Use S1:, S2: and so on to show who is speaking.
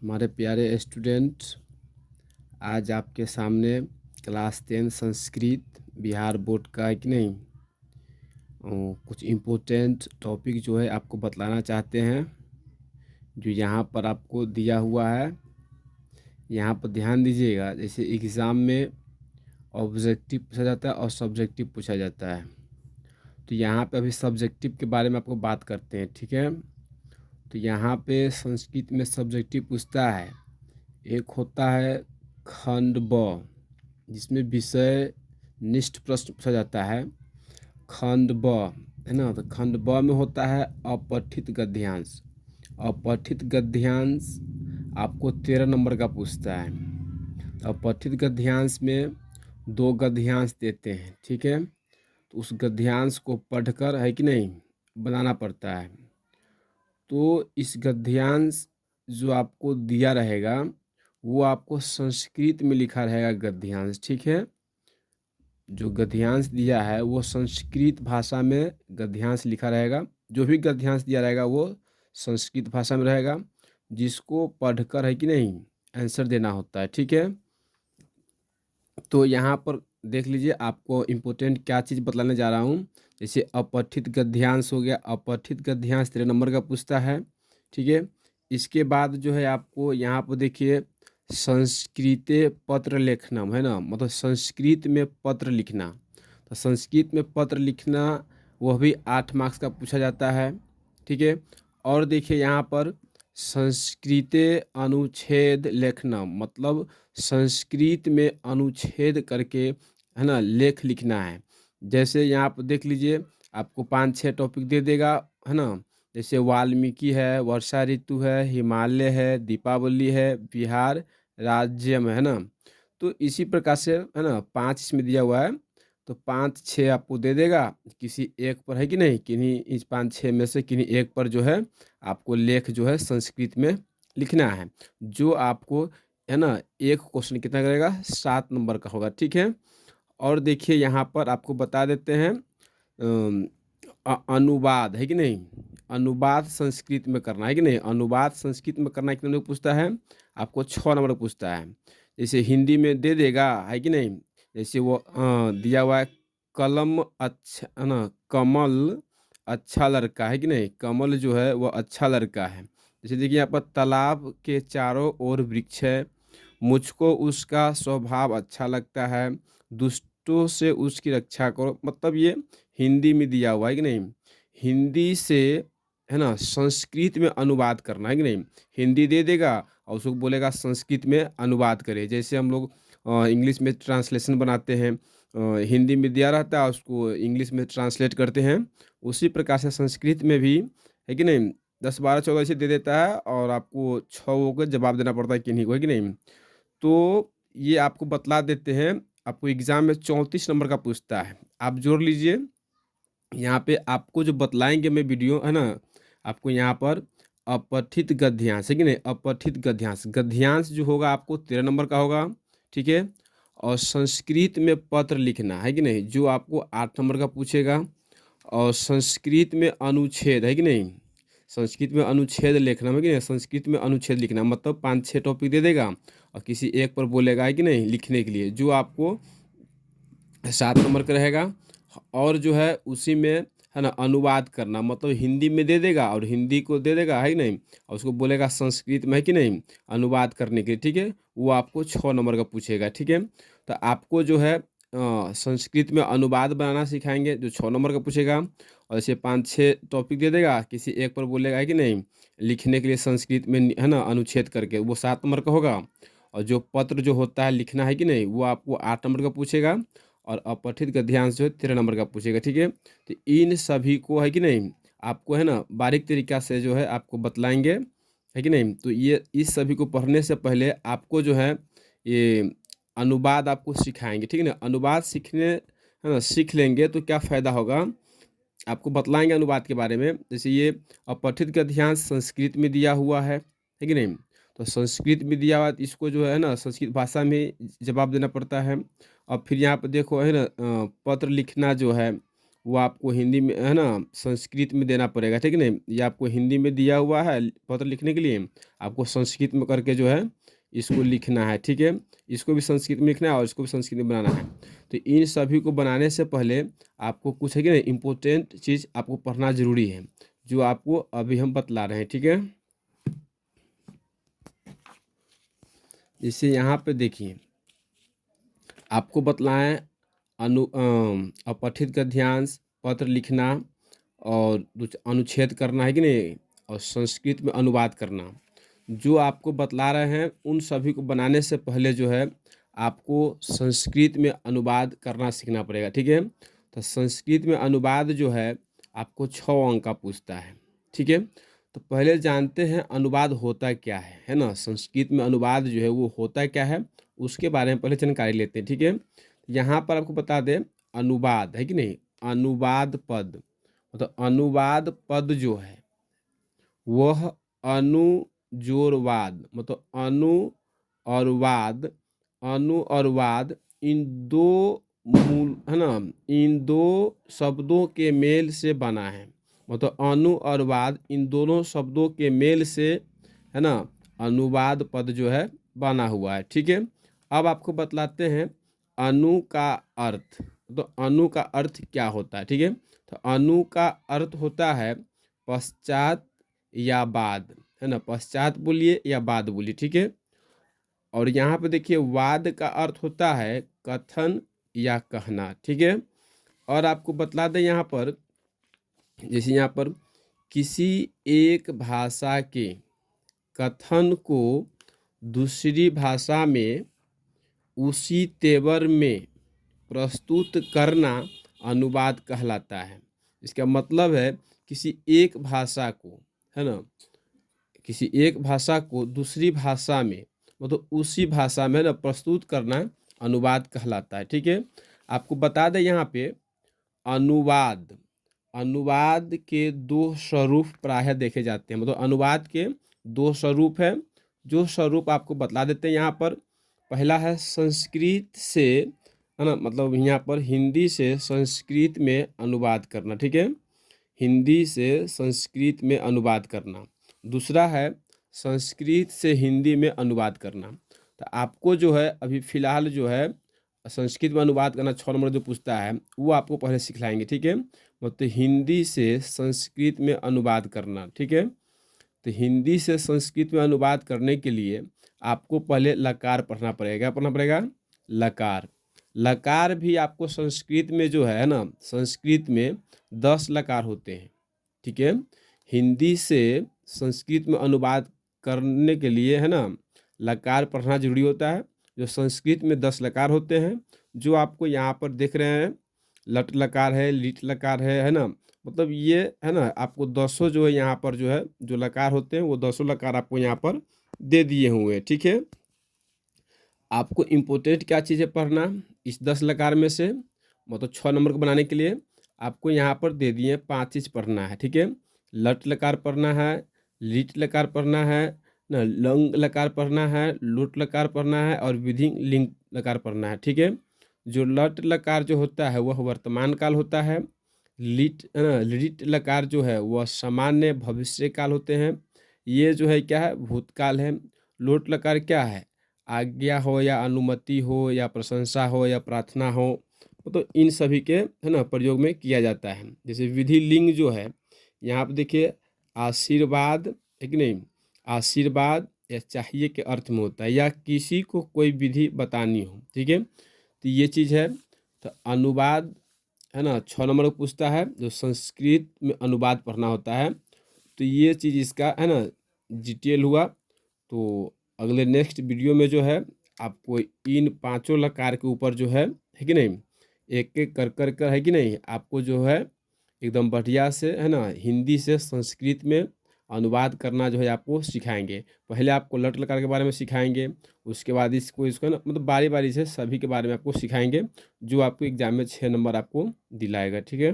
S1: हमारे प्यारे स्टूडेंट, आज आपके सामने क्लास 10 संस्कृत बिहार बोर्ड का है कि नहीं कुछ इम्पोर्टेंट टॉपिक जो है आपको बतलाना चाहते हैं। जो यहाँ पर आपको दिया हुआ है, यहाँ पर ध्यान दीजिएगा। जैसे एग्ज़ाम में ऑब्जेक्टिव पूछा जाता है और सब्जेक्टिव पूछा जाता है, तो यहाँ पे अभी सब्जेक्टिव के बारे में आपको बात करते हैं, ठीक है। तो यहाँ पे संस्कृत में सब्जेक्टिव पूछता है। एक होता है खंड ब, जिसमें विषय निष्ठ प्रश्न पूछा जाता है। खंड ब है ना, तो खंड ब में होता है अपठित गद्यांश। अपठित गद्यांश आपको 13 नंबर का पूछता है। अपठित गद्यांश में 2 गद्यांश देते हैं, ठीक है। तो उस गद्यांश को पढ़कर है कि नहीं बनाना पड़ता है। तो इस गद्यांश जो आपको दिया रहेगा वो आपको संस्कृत में लिखा रहेगा गद्यांश, ठीक है। जो गद्यांश दिया है वो संस्कृत भाषा में गद्यांश लिखा रहेगा। जो भी गद्यांश दिया रहेगा वो संस्कृत भाषा में रहेगा, जिसको पढ़कर है कि नहीं आंसर देना होता है, ठीक है। तो यहाँ पर देख लीजिए, आपको इम्पोर्टेंट क्या चीज़ बतलाने जा रहा हूँ। जैसे अपठित गद्यांश हो गया, अपठित गद्यांश 13 नंबर का पूछता है, ठीक है। इसके बाद जो है आपको यहाँ पर देखिए संस्कृते पत्र लेखनम, है ना, मतलब संस्कृत में पत्र लिखना। तो संस्कृत में पत्र लिखना वह भी 8 मार्क्स का पूछा जाता है, ठीक है। और देखिए यहाँ पर संस्कृते अनुच्छेद लेखना, मतलब संस्कृत में अनुच्छेद करके है ना लेख लिखना है। जैसे यहाँ पर देख लीजिए, आपको 5-6 टॉपिक दे देगा, है ना। जैसे वाल्मीकि है, वर्षा ऋतु है, हिमालय है, दीपावली है, बिहार राज्य में, है ना। तो इसी प्रकार से है ना 5 इसमें दिया हुआ है, तो 5-6 आपको दे देगा। किसी एक पर है कि नहीं, किन्हीं इस 5-6 में से किन्हीं एक पर जो है आपको लेख जो है संस्कृत में लिखना है। जो आपको है ना एक क्वेश्चन कितना करेगा, 7 नंबर का होगा, ठीक है। और देखिए यहाँ पर आपको बता देते हैं अनुवाद है कि नहीं, अनुवाद संस्कृत में करना है कि नहीं, अनुवाद संस्कृत में करना कितने नंबर पूछता है, आपको 6 नंबर पूछता है। जैसे हिंदी में दे देगा है कि नहीं, जैसे वो दिया हुआ है कलम अच्छा, है ना, कमल अच्छा लड़का है कि नहीं, कमल जो है वो अच्छा लड़का है। जैसे देखिए यहाँ पर तालाब के चारों ओर वृक्ष है, मुझको उसका स्वभाव अच्छा लगता है, दुष्टों से उसकी रक्षा करो। मतलब ये हिंदी में दिया हुआ है कि नहीं, हिंदी से है ना संस्कृत में अनुवाद करना है कि नहीं। हिंदी दे देगा और उसको बोलेगा संस्कृत में अनुवाद करे। जैसे हम लोग इंग्लिश में ट्रांसलेशन बनाते हैं, हिंदी में दिया रहता है, उसको इंग्लिश में ट्रांसलेट करते हैं। उसी प्रकार से संस्कृत में भी है कि नहीं 10-12-14 ऐसे दे देता है, और आपको 6 को जवाब देना पड़ता है किन्हीं को, है कि नहीं। तो ये आपको बतला देते हैं। आपको एग्ज़ाम में 34 नंबर का पूछता है, आप जोड़ लीजिए। यहाँ पे आपको जो बतलाएँगे मैं वीडियो, है ना, आपको यहाँ पर अपठित गद्यांश है कि नहीं, अपठित गद्यांश, गद्यांश जो होगा आपको 13 नंबर का होगा, ठीक है। और संस्कृत में पत्र लिखना है कि नहीं, जो आपको 8 नंबर का पूछेगा। और संस्कृत में अनुच्छेद है कि नहीं, संस्कृत में अनुच्छेद लिखना है कि नहीं, संस्कृत में अनुच्छेद लिखना मतलब 5-6 टॉपिक दे देगा और किसी एक पर बोलेगा है कि नहीं लिखने के लिए, जो आपको 7 नंबर का रहेगा। और जो है उसी में है ना अनुवाद करना, मतलब हिंदी में दे देगा और हिंदी को दे देगा है कि नहीं, और उसको बोलेगा संस्कृत में है कि नहीं अनुवाद करने के लिए, ठीक है। वो आपको 6 नंबर का पूछेगा, ठीक है। तो आपको जो है संस्कृत में अनुवाद बनाना सिखाएंगे, जो 6 नंबर का पूछेगा। और ऐसे 5-6 टॉपिक दे देगा, किसी एक पर बोलेगा है कि नहीं लिखने के लिए संस्कृत में, है ना अनुच्छेद करके, वो 7 नंबर का होगा। और जो पत्र जो होता है लिखना है कि नहीं, वो आपको 8 नंबर का पूछेगा। और अपठित गद्यांश जो है 13 नंबर का पूछेगा, ठीक है। तो इन सभी को है कि नहीं आपको है ना बारीक तरीक़ा से जो है आपको बतलाएँगे, है कि नहीं। तो ये इस सभी को पढ़ने से पहले आपको जो है ये अनुवाद आपको सिखाएँगे, ठीक है ना। अनुवाद सीखने है ना सीख लेंगे तो क्या फ़ायदा होगा, आपको बतलाएँगे अनुवाद के बारे में। जैसे ये अपठित गद्यांश संस्कृत में दिया हुआ है कि नहीं। तो संस्कृत में दिया हुआ है, तो इसको जो है ना संस्कृत भाषा में जवाब देना पड़ता है। और फिर यहाँ पे देखो है ना पत्र लिखना जो है वो आपको हिंदी में है ना संस्कृत में देना पड़ेगा, ठीक है ना। ये आपको हिंदी में दिया हुआ है पत्र लिखने के लिए, आपको संस्कृत में करके जो है इसको लिखना है, ठीक है। इसको भी संस्कृत में लिखना है और इसको भी संस्कृत में बनाना है। तो इन सभी को बनाने से पहले आपको कुछ है कि ना इम्पोर्टेंट चीज़ आपको पढ़ना ज़रूरी है, जो आपको अभी हम बतला रहे हैं, ठीक है। जैसे यहाँ पे देखिए आपको बतलाएं अपठित गद्यांश, पत्र लिखना और अनुच्छेद करना है कि नहीं, और संस्कृत में अनुवाद करना। जो आपको बतला रहे हैं उन सभी को बनाने से पहले जो है आपको संस्कृत में अनुवाद करना सीखना पड़ेगा, ठीक है। तो संस्कृत में अनुवाद जो है आपको 6 अंक का पूछता है, ठीक है। तो पहले जानते हैं अनुवाद होता क्या है ना। संस्कृत में अनुवाद जो है वो होता क्या है उसके बारे में पहले जानकारी लेते हैं, ठीक है। यहाँ पर आपको बता दें अनुवाद है कि नहीं, अनुवाद पद मतलब अनुवाद पद जो है वह अनुजोरवाद मतलब और वाद अनु और वाद इन दो मूल है ना, इन दो शब्दों के मेल से बना है। मतलब अनु और वाद इन दोनों शब्दों के मेल से है ना अनुवाद पद जो है बना हुआ है, ठीक है। अब आपको बतलाते हैं अनु का अर्थ। तो अनु का अर्थ क्या होता है, ठीक है। तो अनु का अर्थ होता है पश्चात या बाद, है ना। पश्चात बोलिए या बाद बोलिए, ठीक है। और यहाँ पे देखिए वाद का अर्थ होता है कथन या कहना, ठीक है। और आपको बतला दें यहाँ पर, जैसे यहाँ पर किसी एक भाषा के कथन को दूसरी भाषा में उसी तेवर में प्रस्तुत करना अनुवाद कहलाता है। इसका मतलब है किसी एक भाषा को है ना, किसी एक भाषा को दूसरी भाषा में मतलब उसी भाषा में ना प्रस्तुत करना अनुवाद कहलाता है, ठीक है। आपको बता दें यहाँ पे अनुवाद अनुवाद के 2 स्वरूप प्रायः देखे जाते हैं। मतलब अनुवाद के 2 स्वरूप हैं, जो स्वरूप आपको बतला देते हैं यहाँ पर। पहला है संस्कृत से है ना, मतलब यहाँ पर हिंदी से संस्कृत में अनुवाद करना, ठीक है। हिंदी से संस्कृत में अनुवाद करना। दूसरा है संस्कृत से हिंदी में अनुवाद करना। तो आपको जो है अभी फ़िलहाल जो है संस्कृत में अनुवाद करना 6 नंबर जो पूछता है वो आपको पहले सिखलाएंगे, ठीक है। मतलब हिंदी से संस्कृत में अनुवाद करना, ठीक है। तो हिंदी से संस्कृत में अनुवाद करने के लिए आपको पहले लकार पढ़ना पड़ेगा। पढ़ना पड़ेगा लकार। लकार भी आपको संस्कृत में जो है ना, संस्कृत में 10 लकार होते हैं, ठीक है। हिंदी से संस्कृत में अनुवाद करने के लिए है ना लकार पढ़ना जरूरी होता है। जो संस्कृत में 10 लकार होते हैं, जो आपको यहाँ पर देख रहे हैं लट लकार है, लिट लकार है ना। मतलब ये है ना आपको 10 जो है यहाँ पर जो है जो लकार होते हैं वो 10 लकार आपको यहाँ पर दे दिए हुए हैं, ठीक है। आपको इम्पोर्टेंट क्या चीज़ें पढ़ना इस 10 लकार में से, मतलब 6 नंबर को बनाने के लिए आपको यहाँ पर दे दिए 5 चीज़ पढ़ना है, ठीक है। लट लकार पढ़ना है, लिट लकार पढ़ना है ना, लंग लकार पढ़ना है, लुट लकार पढ़ना है और विधि लिंग लकार पढ़ना है, ठीक है। जो लट लकार जो होता है वह वर्तमान काल होता है। लिट लकार जो है वह सामान्य भविष्य काल होते हैं। ये जो है क्या है भूतकाल है। लोट लकार क्या है आज्ञा हो या अनुमति हो या प्रशंसा हो या प्रार्थना हो, तो इन सभी के है ना प्रयोग में किया जाता है। जैसे विधि लिंग जो है यहाँ पर देखिए आशीर्वाद है कि नहीं, आशीर्वाद या चाहिए के अर्थ में होता है या किसी को कोई विधि बतानी हो, ठीक है। तो ये चीज़ है। तो अनुवाद है ना 6 नंबर को पूछता है, जो संस्कृत में अनुवाद पढ़ना होता है। तो ये चीज़ इसका है ना डिटेल हुआ। तो अगले नेक्स्ट वीडियो में जो है आपको इन 5 लकार के ऊपर जो है कि नहीं एक एक कर है कि नहीं आपको जो है एकदम बढ़िया से है ना हिंदी से संस्कृत में अनुवाद करना जो है आपको सिखाएंगे। पहले आपको लट लकार के बारे में सिखाएंगे, उसके बाद इसको ना मतलब बारी बारी से सभी के बारे में आपको सिखाएंगे, जो आपको एग्जाम में 6 नंबर आपको दिलाएगा, ठीक है।